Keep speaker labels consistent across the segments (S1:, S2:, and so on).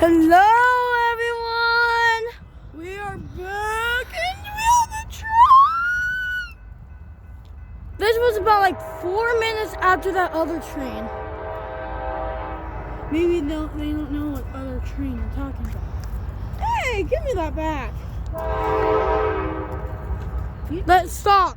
S1: Hello, everyone. We are back in the train. This was about like 4 minutes after that other train. Maybe they don't know what other train I'm talking about. Hey, give me that back. Let's stop.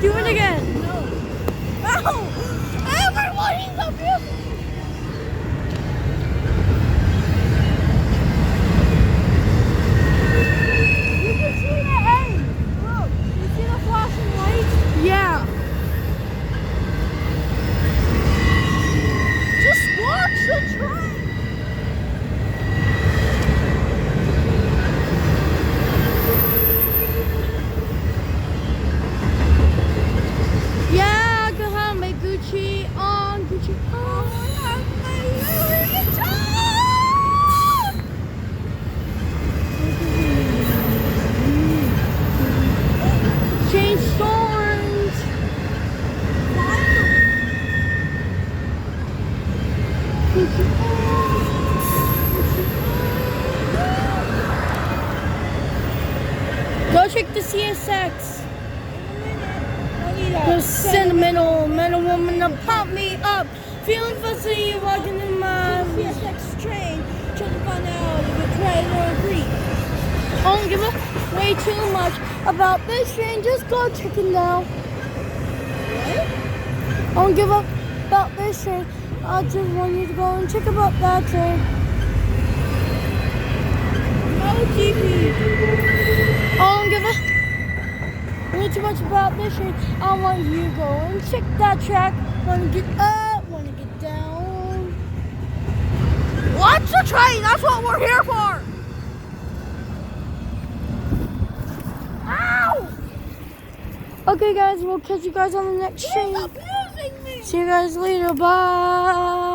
S1: Do it again. No. Ow! Everyone is up here. You can see the end. Look, you see the flashing lights? Yeah. Just watch the train. Yeah, go ahead, make Gucci on, Gucci on. Change storms. Gucci on. Go check the CSX. The sentimental woman to pump me up. Feeling fussy, walking in my
S2: CSX train, trying to find out if the trailer agrees.
S1: I don't give a way too much about this train. Just go check it out.
S2: What?
S1: I don't give up about this train. I just want you to go and check about that train.
S2: No TV.
S1: I don't give a way too much about this train. I want you to go and check that track. Want to get up, want to get down.
S2: Watch the train. That's what we're here for. Ow!
S1: Okay, guys, we'll catch you guys on the next train.
S2: Stop losing me.
S1: See you guys later. Bye.